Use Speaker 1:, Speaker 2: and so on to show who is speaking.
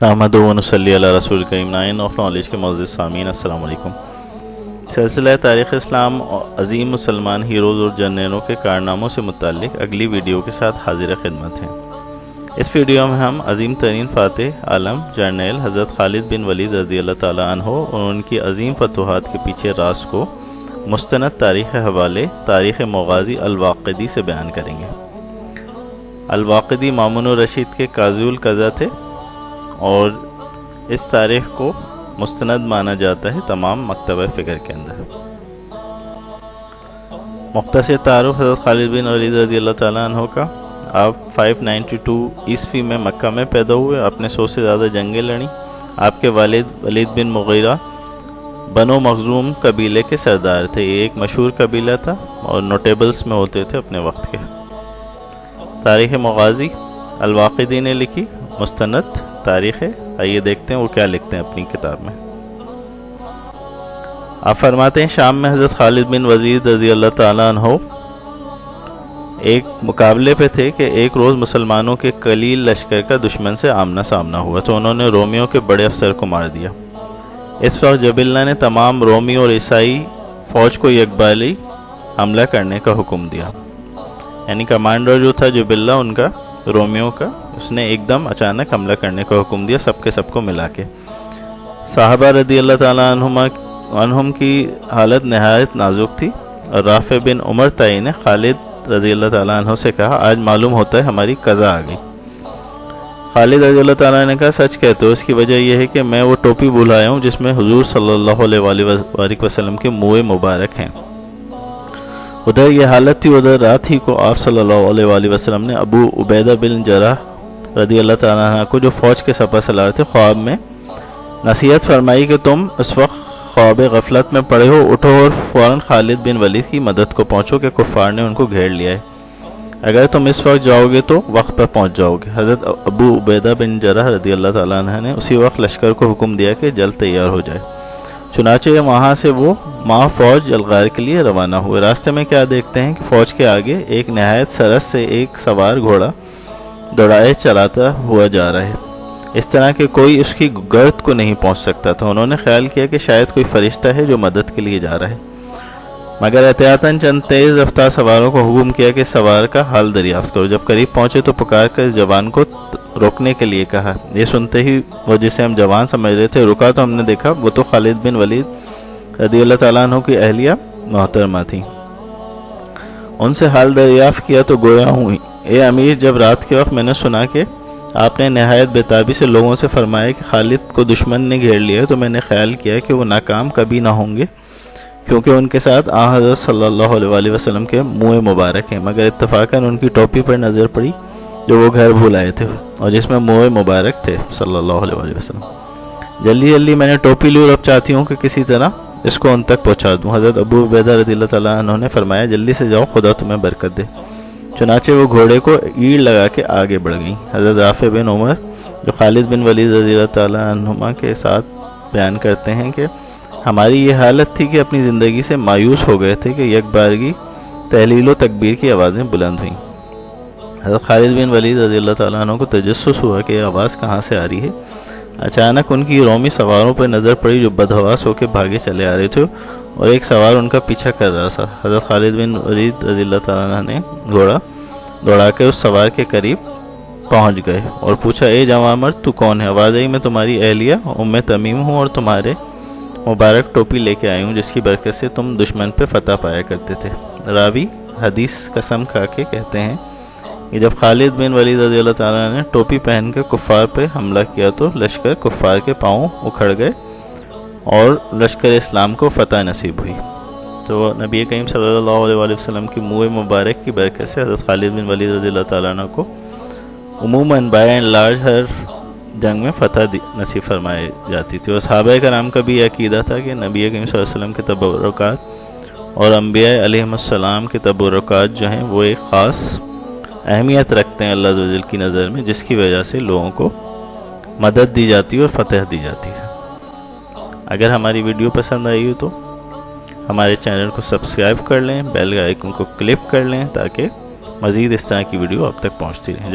Speaker 1: نحمدہ و نصلی علی رسول کریم 9 of knowledge کے معزز سامعین، السلام علیکم۔ سلسلہ تاریخ اسلام عظیم مسلمان ہیروز اور جنرلوں کے کارناموں سے متعلق اگلی ویڈیو کے ساتھ حاضر خدمت ہیں۔ اس ویڈیو میں ہم عظیم ترین فاتح عالم جرنیل حضرت خالد بن ولید رضی اللہ تعالیٰ عنہ اور ان کی عظیم فتوحات کے پیچھے راز کو مستند تاریخ حوالے تاریخ مغازی الواقدی سے بیان کریں گے۔ الواقدی مامون الرشید کے قاضی القضا تھے اور اس تاریخ کو مستند مانا جاتا ہے تمام مکتبہ فکر کے اندر۔ مختصر تعارف حضرت خالد بن ولید رضی اللہ تعالیٰ عنہ کا، آپ 592 عیسوی میں مکہ میں پیدا ہوئے۔ آپ نے 100 سے زیادہ جنگیں لڑیں۔ آپ کے والد ولید بن مغیرہ بنو مخزوم قبیلے کے سردار تھے۔ یہ ایک مشہور قبیلہ تھا اور نوٹیبلز میں ہوتے تھے اپنے وقت کے۔ تاریخ مغازی الواقدی نے لکھی مستند تاریخ ہے۔ آئیے دیکھتے ہیں وہ کیا لکھتے ہیں اپنی کتاب میں۔ آپ فرماتے ہیں، شام میں حضرت خالد بن ولید رضی اللہ تعالیٰ عنہ ایک مقابلے پہ تھے کہ ایک روز مسلمانوں کے قلیل لشکر کا دشمن سے آمنا سامنا ہوا تو انہوں نے رومیوں کے بڑے افسر کو مار دیا۔ اس وقت جب اللہ نے تمام رومی اور عیسائی فوج کو یکباری حملہ کرنے کا حکم دیا، یعنی کمانڈر جو تھا جب اللہ ان کا رومیوں کا، اس نے ایک دم اچانک حملہ کرنے کا حکم دیا، سب کے سب کو ملا کے۔ صحابہ رضی اللہ تعالیٰ عنہم کی حالت نہایت نازک تھی اور رافع بن عمر تائی نے خالد رضی اللہ تعالیٰ عنہ سے کہا، آج معلوم ہوتا ہے ہماری قضا آ گئی۔ خالد رضی اللہ تعالیٰ نے کہا، سچ کہتے ہو، اس کی وجہ یہ ہے کہ میں وہ ٹوپی بھلایا ہوں جس میں حضور صلی اللہ علیہ وسلم کے منہ مبارک ہیں۔ ادھر یہ حالت تھی، ادھر رات ہی کو آپ صلی اللہ علیہ وسلم نے ابو عبیدہ بن جراح رضی اللہ تعالیٰ عنہ کو، جو فوج کے سپہ سالار تھے، خواب میں نصیحت فرمائی کہ تم اس وقت خواب غفلت میں پڑے ہو، اٹھو اور فوراً خالد بن ولید کی مدد کو پہنچو کہ کفار نے ان کو گھیر لیا ہے۔ اگر تم اس وقت جاؤ گے تو وقت پر پہنچ جاؤ گے۔ حضرت ابو عبیدہ بن جراح رضی اللہ تعالیٰ عنہ نے اسی وقت لشکر کو حکم دیا کہ جلد تیار ہو جائے۔ چنانچہ وہاں سے وہ ماہ فوج الغار کے لیے روانہ ہوئے۔ راستے میں کیا دیکھتے ہیں کہ فوج کے آگے ایک نہایت سرس سے ایک سوار گھوڑا دوڑائے چلاتا ہوا جا رہا ہے، اس طرح کہ کوئی اس کی گرد کو نہیں پہنچ سکتا تھا۔ انہوں نے خیال کیا کہ شاید کوئی فرشتہ ہے جو مدد کے لیے جا رہا ہے، مگر احتیاطاً چند تیز رفتار سواروں کو حکم کیا کہ سوار کا حال دریافت کرو۔ جب قریب پہنچے تو پکار کر اس جوان کو روکنے کے لیے کہا۔ یہ سنتے ہی وہ جسے ہم جوان سمجھ رہے تھے رکا تو ہم نے دیکھا وہ تو خالد بن ولید رضی اللہ تعالیٰ عنہ کی اہلیہ محترمہ تھی۔ ان سے حال دریافت کیا تو گویا ہوئی، اے امیر، جب رات کے وقت میں نے سنا کہ آپ نے نہایت بےتابی سے لوگوں سے فرمایا کہ خالد کو دشمن نے گھیر لیا، تو میں نے خیال کیا کہ وہ ناکام کبھی نہ ہوں گے، کیونکہ ان کے ساتھ حضرت صلی اللہ علیہ وسلم کے منہ مبارک ہیں، مگر اتفاقاً ان کی ٹوپی پر نظر پڑی جو وہ گھر بھول آئے تھے اور جس میں منہ مبارک تھے صلی اللہ علیہ وسلم۔ جلدی میں نے ٹوپی لی اور اب چاہتی ہوں کہ کسی طرح اس کو ان تک پہنچا دوں۔ حضرت ابو عبیدہ رضی اللہ تعالیٰ عنہ نے فرمایا، جلدی سے جاؤ، خدا تمہیں برکت دے۔ چنانچہ وہ گھوڑے کو ایڑ لگا کے آگے بڑھ گئیں۔ حضرت رافع بن عمر جو خالد بن ولید رضی اللہ تعالیٰ عنہما کے ساتھ بیان کرتے ہیں کہ ہماری یہ حالت تھی کہ اپنی زندگی سے مایوس ہو گئے تھے کہ یک بارگی تحلیل و تکبیر کی آوازیں بلند ہوئیں۔ حضرت خالد بن ولید رضی اللہ تعالیٰ عنہ کو تجسس ہوا کہ یہ آواز کہاں سے آ رہی ہے۔ اچانک ان کی رومی سواروں پر نظر پڑی جو بدحواس ہو کے بھاگے چلے آ رہے تھے اور ایک سوار ان کا پیچھا کر رہا تھا۔ حضرت خالد بن ولید رضی اللہ تعالیٰ عنہ نے گھوڑا دوڑا کے اس سوار کے قریب پہنچ گئے اور پوچھا، اے جوان مرد، تو کون ہے؟ آواز آئی، میں تمہاری اہلیہ ام تمیم ہوں اور تمہارے مبارک ٹوپی لے کے آئی ہوں جس کی برکت سے تم دشمن پہ فتح پایا کرتے تھے۔ راوی حدیث قسم کھا کے کہتے ہیں کہ جب خالد بن ولید رضی اللہ تعالیٰ نے ٹوپی پہن کے کفار پہ حملہ کیا تو لشکر کفار کے پاؤں اکھڑ گئے اور لشکر اسلام کو فتح نصیب ہوئی۔ تو نبی کریم صلی اللہ علیہ وسلم کی منہ مبارک کی برکت سے حضرت خالد بن ولید رضی اللہ تعالیٰ عنہ کو عموماً بائی اینڈ لارج ہر جنگ میں فتح نصیب فرمائی جاتی تھی۔ اور صحابہ کرام کا بھی یہ عقیدہ تھا کہ نبی کریم صلی اللہ علیہ وسلم کے تبرکات اور انبیاء علیہ السلام کے تبرکات جو ہیں وہ ایک خاص اہمیت رکھتے ہیں اللہ عز و جل کی نظر میں، جس کی وجہ سے لوگوں کو مدد دی جاتی ہے اور فتح دی جاتی ہے۔ اگر ہماری ویڈیو پسند آئی ہو تو ہمارے چینل کو سبسکرائب کر لیں، بیل آئیکن کو کلک کر لیں تاکہ مزید اس طرح کی ویڈیو آپ تک پہنچتی رہیں۔